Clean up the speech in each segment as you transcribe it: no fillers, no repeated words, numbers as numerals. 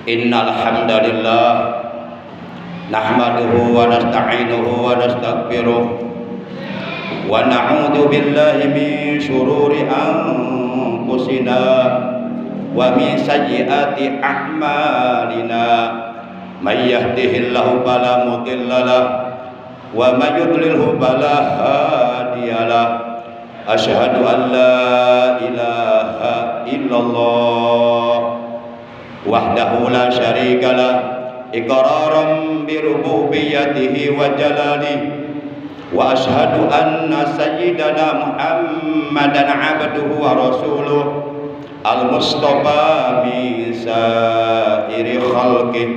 Innal hamdalillah nahmaduhu wa nasta'inuhu wa nastaghfiruh wa na'udzu billahi min shururi anfusina wa min sayyiati a'malina may yahdihillahu fala mudhillalah wa may yudlilhu fala hadiyalah asyhadu an la ilaha illallah wahdahu la syarikalah iqraran bi rububiyyatihi wa jalalihi wa ashhadu anna sayyidana Muhammadan abduhu wa rasuluh al-mustafa min sa'iri khalqih.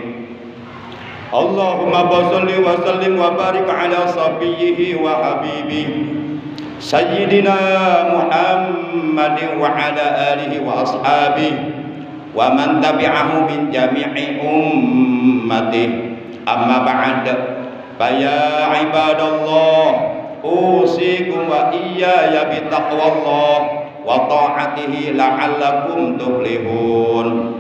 Allahumma shalli wa sallim wa barik ala sabiyhi wa habibihi sayyidina Muhammadin wa ala alihi wa ashabihi wa man tabi'ahu min jami'i ummati amma ba'd fa ya ibadallah usikum wa iyaya bi taqwallah wa ta'atihi la'allakum tuflihun.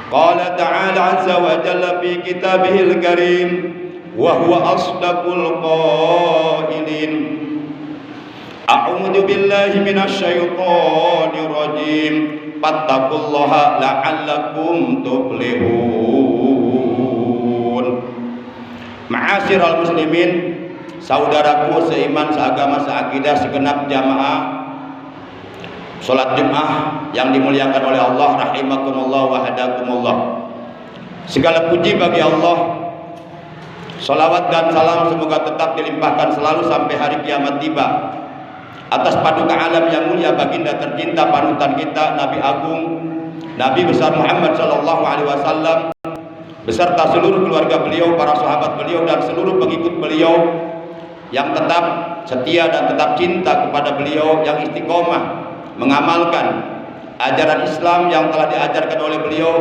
Qala ta'ala azza wa jalla fi kitabihil karim wa huwa asdaqul qailin a'udzu billahi minasy syaithanir rajim fattaqullaha la'allakum tuflihun. Ma'asyiral muslimin, saudaraku seiman, seagama, seakidah, segenap jamaah salat Jumat yang dimuliakan oleh Allah rahimakumullah wa hadakumullah. Segala puji bagi Allah. Salawat dan salam semoga tetap dilimpahkan selalu sampai hari kiamat tiba atas paduka alam yang mulia baginda tercinta panutan kita Nabi Agung Nabi besar Muhammad sallallahu alaihi wasallam beserta seluruh keluarga beliau, para sahabat beliau dan seluruh pengikut beliau yang tetap setia dan tetap cinta kepada beliau, yang istiqomah mengamalkan ajaran Islam yang telah diajarkan oleh beliau,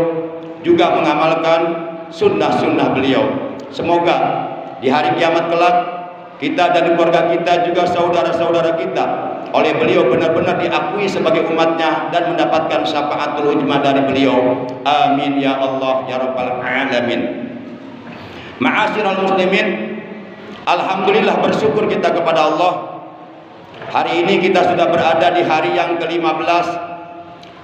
juga mengamalkan sunnah-sunnah beliau. Semoga di hari kiamat kelak kita dan keluarga kita juga saudara-saudara kita oleh beliau benar-benar diakui sebagai umatnya dan mendapatkan syafaatul ujmah dari beliau. Amin ya Allah ya rabbal alamin. Ma'asyiral muslimin, alhamdulillah bersyukur kita kepada Allah. Hari ini kita sudah berada di hari yang ke-15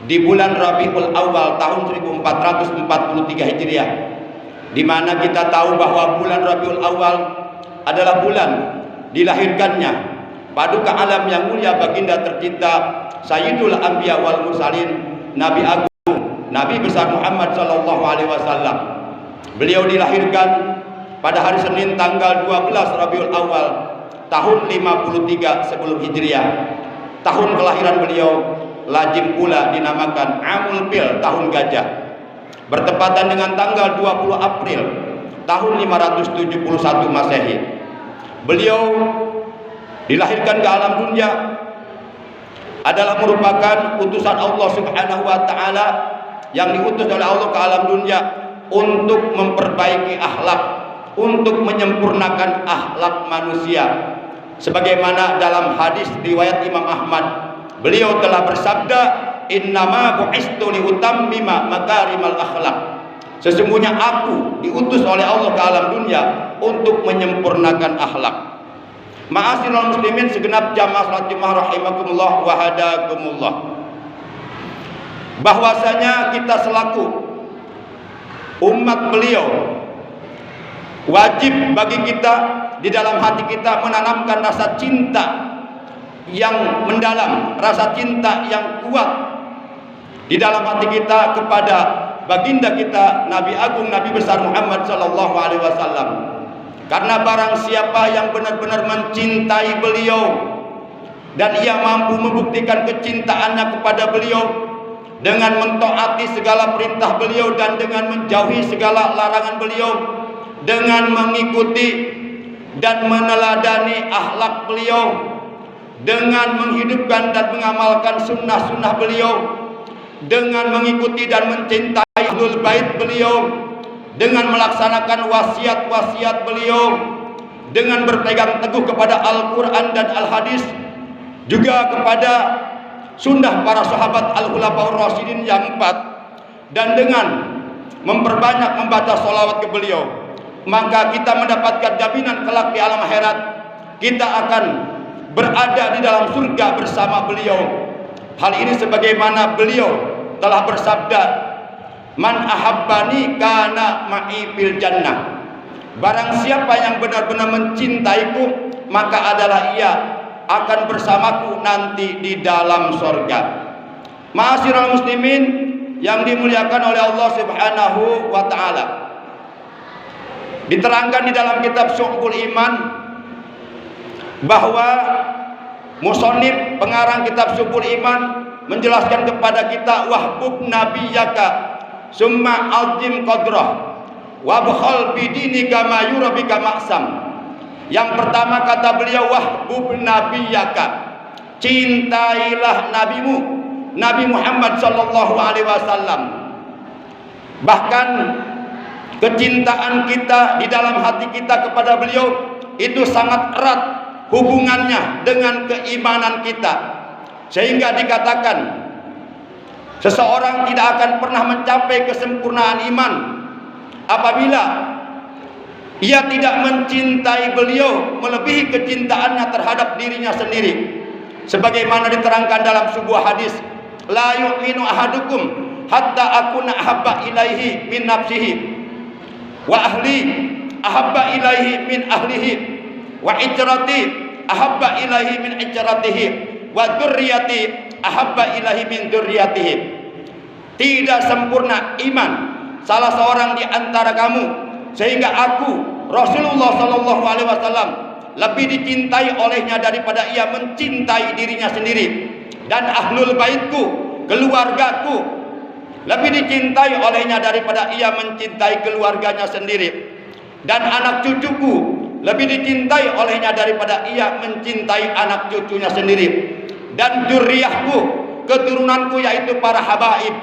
di bulan Rabiul Awal tahun 1443 Hijriah, di mana kita tahu bahwa bulan Rabiul Awal adalah bulan dilahirkannya paduka alam yang mulia baginda tercinta Sayyidul Anbiya wal Mursalin Nabi Agung Nabi besar Muhammad sallallahu alaihi wasallam. Beliau dilahirkan pada hari Senin tanggal 12 Rabiul Awal tahun 53 sebelum Hijriah. Tahun kelahiran beliau lazim pula dinamakan Amul Fil, tahun gajah, bertepatan dengan tanggal 20 April tahun 571 Masehi. Beliau dilahirkan ke alam dunia adalah merupakan utusan Allah Subhanahu wa taala yang diutus oleh Allah ke alam dunia untuk memperbaiki akhlak, untuk menyempurnakan akhlak manusia. Sebagaimana dalam hadis riwayat Imam Ahmad, beliau telah bersabda, "Innama bu'istu liutammima makarimal akhlak." Sesungguhnya aku diutus oleh Allah ke alam dunia untuk menyempurnakan akhlak. Ma'asyiral muslimin segenap jamaah salat Jumat rahimakumullah wa hadakumullah. Bahwasanya kita selaku umat beliau wajib bagi kita di dalam hati kita menanamkan rasa cinta yang mendalam, rasa cinta yang kuat di dalam hati kita kepada baginda kita Nabi Agung Nabi besar Muhammad sallallahu alaihi wasallam. Karena barang siapa yang benar-benar mencintai beliau dan ia mampu membuktikan kecintaannya kepada beliau dengan mentaati segala perintah beliau dan dengan menjauhi segala larangan beliau, dengan mengikuti dan meneladani akhlak beliau, dengan menghidupkan dan mengamalkan sunnah-sunnah beliau, dengan mengikuti dan mencintai ahlul bait beliau, dengan melaksanakan wasiat-wasiat beliau, dengan berpegang teguh kepada Al-Quran dan Al-Hadis, juga kepada sunnah para sahabat Al-Khulafaur Rasyidin yang 4, dan dengan memperbanyak membaca sholawat ke beliau, maka kita mendapatkan jaminan kelak di alam akhirat kita akan berada di dalam surga bersama beliau. Hal ini sebagaimana beliau telah bersabda, "Man ahabbani kana ma'i fil jannah." Barang siapa yang benar-benar mencintaiku, maka adalah ia akan bersamaku nanti di dalam surga. Ma'asyiral muslimin yang dimuliakan oleh Allah Subhanahu wa taala. Diterangkan di dalam kitab Syu'bul Iman bahwa musannif pengarang kitab Syu'bul Iman menjelaskan kepada kita, wahbub nabiyaka summa azim qadrah wa bukhal bidinika ma yurabika ma'sam. Yang pertama kata beliau, wahbub nabiyaka, cintailah nabimu Nabi Muhammad sallallahu alaihi wasallam. Bahkan kecintaan kita di dalam hati kita kepada beliau itu sangat erat hubungannya dengan keimanan kita, sehingga dikatakan seseorang tidak akan pernah mencapai kesempurnaan iman apabila ia tidak mencintai beliau melebihi kecintaannya terhadap dirinya sendiri. Sebagaimana diterangkan dalam sebuah hadis, la yu'minu ahadukum hatta akuna ahabba ilaihi min nafsihi wa ahli ahabba ilaihi min ahlihi wa ijrati ahabba ilaihi min ijratihi wa dzurriyyati ahabba ilaihi min dzurriyyatihi. Tidak sempurna iman salah seorang di antara kamu sehingga aku Rasulullah sallallahu alaihi wasallam lebih dicintai olehnya daripada ia mencintai dirinya sendiri, dan ahlul baitku, keluargaku, lebih dicintai olehnya daripada ia mencintai keluarganya sendiri, dan anak cucuku lebih dicintai olehnya daripada ia mencintai anak cucunya sendiri, dan dzurriyyahku, keturunanku yaitu para habaib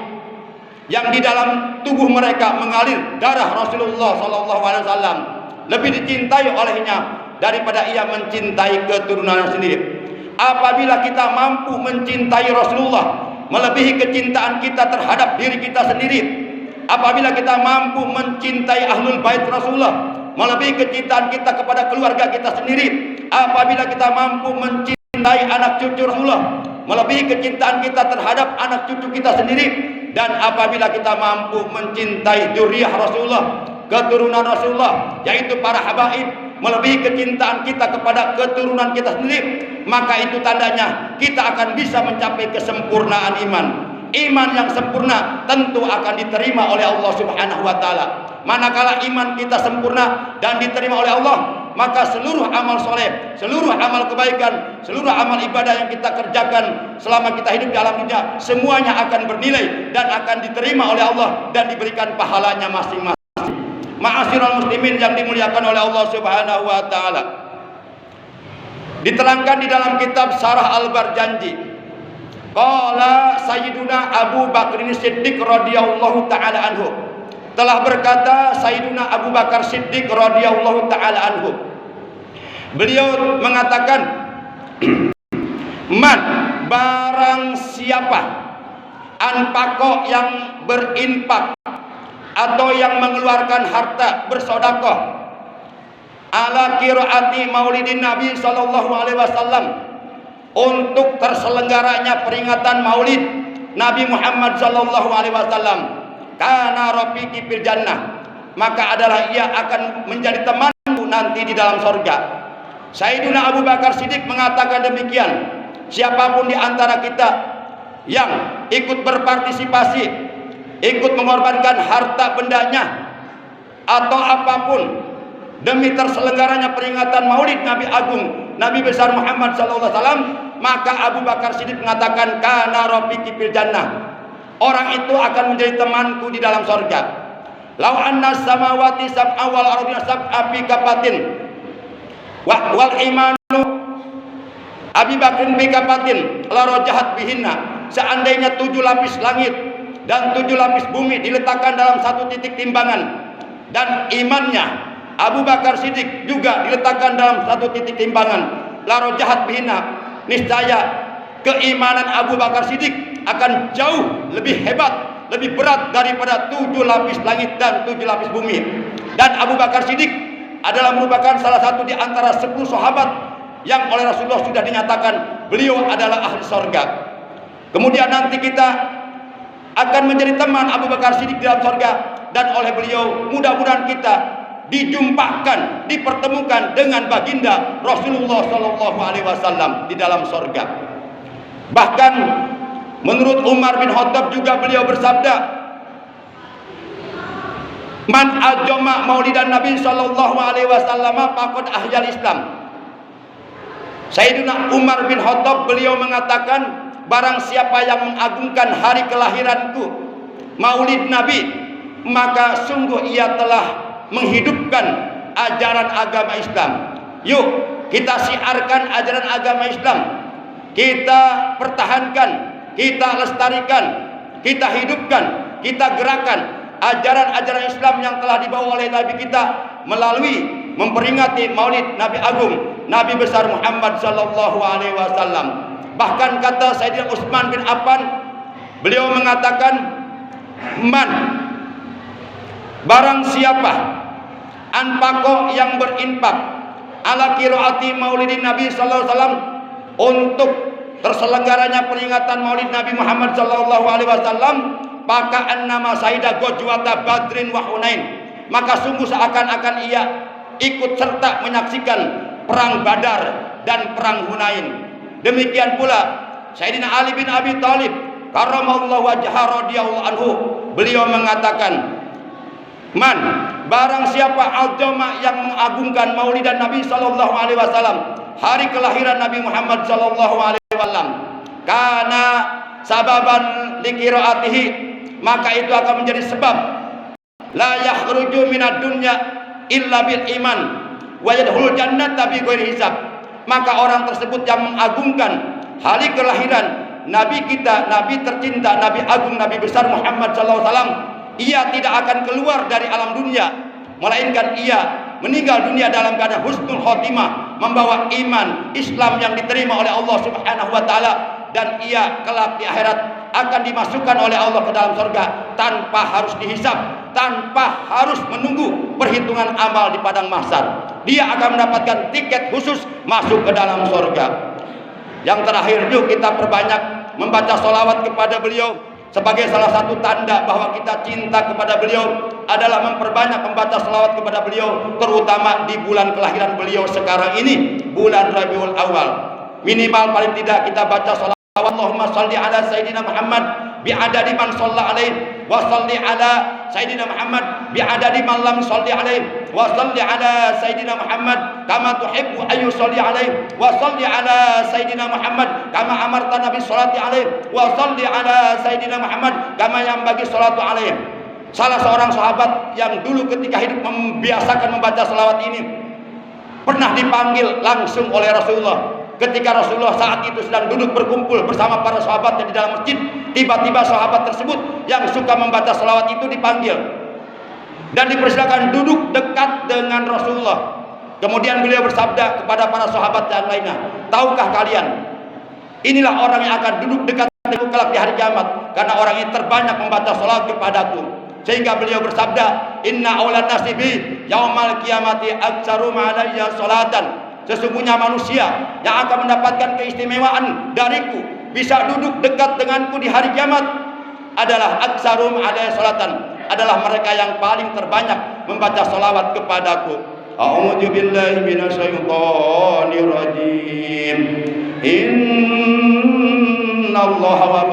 yang di dalam tubuh mereka mengalir darah Rasulullah sallallahu alaihi wasallam, lebih dicintai olehnya daripada ia mencintai keturunannya sendiri. Apabila kita mampu mencintai Rasulullah melebihi kecintaan kita terhadap diri kita sendiri, apabila kita mampu mencintai ahlul bait Rasulullah melebihi kecintaan kita kepada keluarga kita sendiri, apabila kita mampu mencintai anak cucu Rasulullah melebihi kecintaan kita terhadap anak cucu kita sendiri, dan apabila kita mampu mencintai dzurriyyah Rasulullah, keturunan Rasulullah yaitu para habaib melebihi kecintaan kita kepada keturunan kita sendiri, maka itu tandanya kita akan bisa mencapai kesempurnaan iman. Iman yang sempurna tentu akan diterima oleh Allah Subhanahu wa taala. Manakala iman kita sempurna dan diterima oleh Allah, maka seluruh amal soleh, seluruh amal kebaikan, seluruh amal ibadah yang kita kerjakan selama kita hidup di alam dunia, semuanya akan bernilai dan akan diterima oleh Allah dan diberikan pahalanya masing-masing. Ma'asyiral muslimin yang dimuliakan oleh Allah Subhanahu wa taala. Diterangkan di dalam kitab Syarah Al-Barjanji. Qala Sayyiduna Abu Bakar Siddiq radhiyallahu taala anhu. Telah berkata Sayyiduna Abu Bakar Siddiq radhiyallahu taala anhu. Beliau mengatakan, man, barang siapa anfaqo, yang berinfak atau yang mengeluarkan harta bersedekah, ala qiraati maulidin Nabi sallallahu alaihi wasallam, untuk terselenggaranya peringatan Maulid Nabi Muhammad sallallahu alaihi wasallam, kana rafiqi fil jannah, maka adalah ia akan menjadi temanku nanti di dalam surga. Sayyidina Abu Bakar Siddiq mengatakan demikian. Siapapun di antara kita yang ikut berpartisipasi, ikut mengorbankan harta bendanya atau apapun demi terselenggaranya peringatan Maulid Nabi Agung Nabi besar Muhammad sallallahu alaihi wasallam, maka Abu Bakar Siddiq mengatakan kana rafiqi fil jannah, orang itu akan menjadi temanku di dalam surga. Lau anna samawati sab'a wal ardina sab'a fi kafatin wal imanu Abi Bakrin bi kafatin la rajahat bihinna, seandainya 7 lapis langit dan 7 lapis bumi diletakkan dalam satu titik timbangan, dan imannya Abu Bakar Siddiq juga diletakkan dalam satu titik timbangan, la rajahat bihinna, niscaya keimanan Abu Bakar Siddiq akan jauh lebih hebat, lebih berat daripada 7 lapis langit dan 7 lapis bumi. Dan Abu Bakar Siddiq adalah merupakan salah satu di antara 10 sahabat yang oleh Rasulullah sudah dinyatakan beliau adalah ahli surga. Kemudian nanti kita akan menjadi teman Abu Bakar Siddiq di dalam surga, dan oleh beliau mudah-mudahan kita dijumpakan, dipertemukan dengan baginda Rasulullah sallallahu alaihi wasallam di dalam surga. Bahkan menurut Umar bin Khattab juga beliau bersabda, man ajma maulidan Nabi sallallahu alaihi wasallam faqad ahyal Islam. Sayyidina Umar bin Khattab beliau mengatakan, barang siapa yang mengagungkan hari kelahiranku, Maulid Nabi, maka sungguh ia telah menghidupkan ajaran agama Islam. Yuk kita siarkan ajaran agama Islam, kita pertahankan, kita lestarikan, kita hidupkan, kita gerakan ajaran-ajaran Islam yang telah dibawa oleh Nabi kita melalui memperingati Maulid Nabi Agung Nabi besar Muhammad sallallahu alaihi wasallam. Bahkan kata Sayyidina Utsman bin Affan, beliau mengatakan, man, barang siapa anfaqo, yang berinfak ala qiraati maulidin Nabi sallallahu alaihi wasallam, untuk terselenggaranya peringatan Maulid Nabi Muhammad sallallahu alaihi wasallam, maka annama saida ghazwata Badrin wa Hunain, maka sungguh seakan-akan ia ikut serta menyaksikan perang Badar dan perang Hunain. Demikian pula Sayyidina Ali bin Abi Thalib karramallahu wajhahu radhiyallahu anhu, beliau mengatakan, man, barang siapa al-jama, yang mengagungkan maulidan Nabi sallallahu alaihi wasallam, hari kelahiran Nabi Muhammad sallallahu alaihi wasallam, karena sababan liqiraatihi, maka itu akan menjadi sebab la yakhruju minad dunya illa bil iman wa yadkhulul jannata bi ghairi hisab, maka orang tersebut yang mengagungkan hari kelahiran Nabi kita, Nabi tercinta, Nabi agung, Nabi besar Muhammad sallallahu alaihi wasallam, ia tidak akan keluar dari alam dunia, melainkan ia meninggal dunia dalam keadaan husnul khotimah, membawa iman Islam yang diterima oleh Allah Subhanahu wa taala, dan ia kelak di akhirat akan dimasukkan oleh Allah ke dalam surga tanpa harus dihisab, tanpa harus menunggu perhitungan amal di padang mahsyar. Dia akan mendapatkan tiket khusus masuk ke dalam surga. Yang terakhir, yuk kita perbanyak membaca sholawat kepada beliau. Sebagai salah satu tanda bahwa kita cinta kepada beliau adalah memperbanyak membaca sholawat kepada beliau, terutama di bulan kelahiran beliau sekarang ini, bulan Rabiul Awal. Minimal paling tidak kita baca sholawat Allahumma salli ala Sayyidina Muhammad bi'adadi man shalla alaihi wa salli ala Sayyidina Muhammad bi'adadi man lam salli alaihi wa salli ala Sayyidina Muhammad kama tuhibbu ayu salli alaihi wa salli ala Sayyidina Muhammad kama amarta Nabi salati alaihi wa salli ala Sayyidina Muhammad kama yang bagi salatu alaihi. Salah seorang sahabat yang dulu ketika hidup membiasakan membaca selawat ini pernah dipanggil langsung oleh Rasulullah. Ketika Rasulullah saat itu sedang duduk berkumpul bersama para sahabat di dalam masjid, tiba-tiba sahabat tersebut yang suka membaca selawat itu dipanggil dan dipersilakan duduk dekat dengan Rasulullah. Kemudian beliau bersabda kepada para sahabat yang lainnya, tahukah kalian, inilah orang yang akan duduk dekat denganku kelak di hari kiamat, karena orang ini terbanyak membaca selawat kepadaku. Sehingga beliau bersabda, inna aulan nasibi yaumal kiamati aktsaru alayya salatan. Sesungguhnya manusia yang akan mendapatkan keistimewaan dariku, bisa duduk dekat denganku di hari kiamat, adalah aktsarum alayya salatan, adalah mereka yang paling terbanyak membaca salawat kepadaku. A'udzu billahi minasyaitonir rajim. Innallaha wa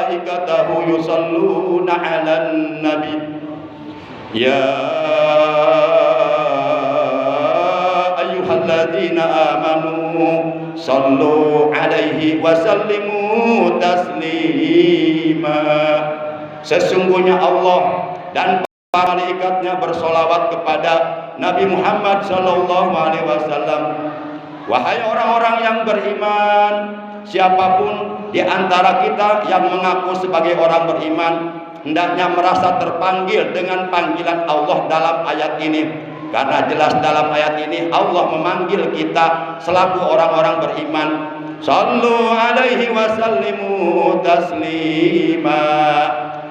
malaikatahu yusalluna 'alan nabi. Ya ayyuhalladzina amanu sallu 'alaihi wa sallimu taslima. Sesungguhnya Allah dan para malaikatnya bersolawat kepada Nabi Muhammad sallallahu alaihi wasallam. Wahai orang-orang yang beriman, siapapun di antara kita yang mengaku sebagai orang beriman, hendaknya merasa terpanggil dengan panggilan Allah dalam ayat ini. Karena jelas dalam ayat ini Allah memanggil kita selaku orang-orang beriman. Sallu alaihi wasallimu taslima.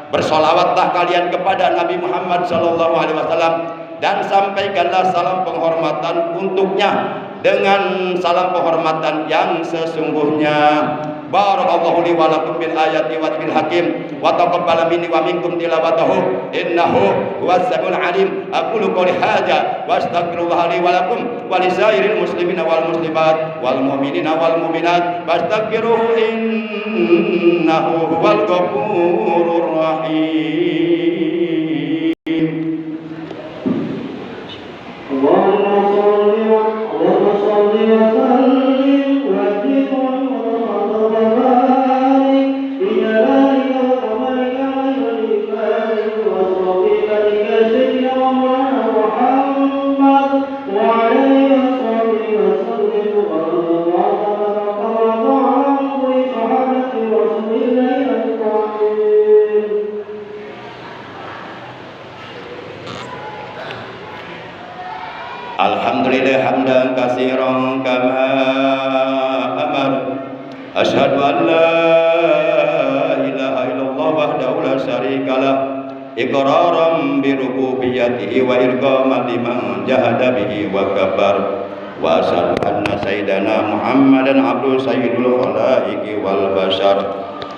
Bersolawatlah kalian kepada Nabi Muhammad sallallahu alaihi wasallam dan sampaikanlah salam penghormatan untuknya dengan salam penghormatan yang sesungguhnya. Barakallahu li wa lakum bil ayati wa bil hakim wa taqabbal minni wa minkum tilawatahu innahu huwas samiul alim. Aqulu qouli hadza wa astaghfirullah li wa lakum wa lisairil muslimina wal muslimat wal mu'minina wal mu'minat fastaghfiruhu innahu huwal ghafurur rahim. Allahumma shalli wa sallim wa zid Alhamdulillah hamdan katsiran kama amar. Asyhadu an la ilaha illallah wahdahu la syarikalah iqraran bi rububiyyatihi wa irghaman liman jahada bihi wa kabar. Wa asyhadu anna sayyidana Muhammadan abdu sayyidul khalaiqi wal bashar.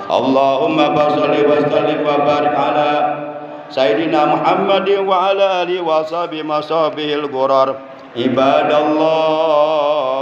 Allahumma shalli wa sallim wa barik ala Sayyidina Muhammadin wa ala alihi wa sahbihi masabihil ghurar. Ibadallah.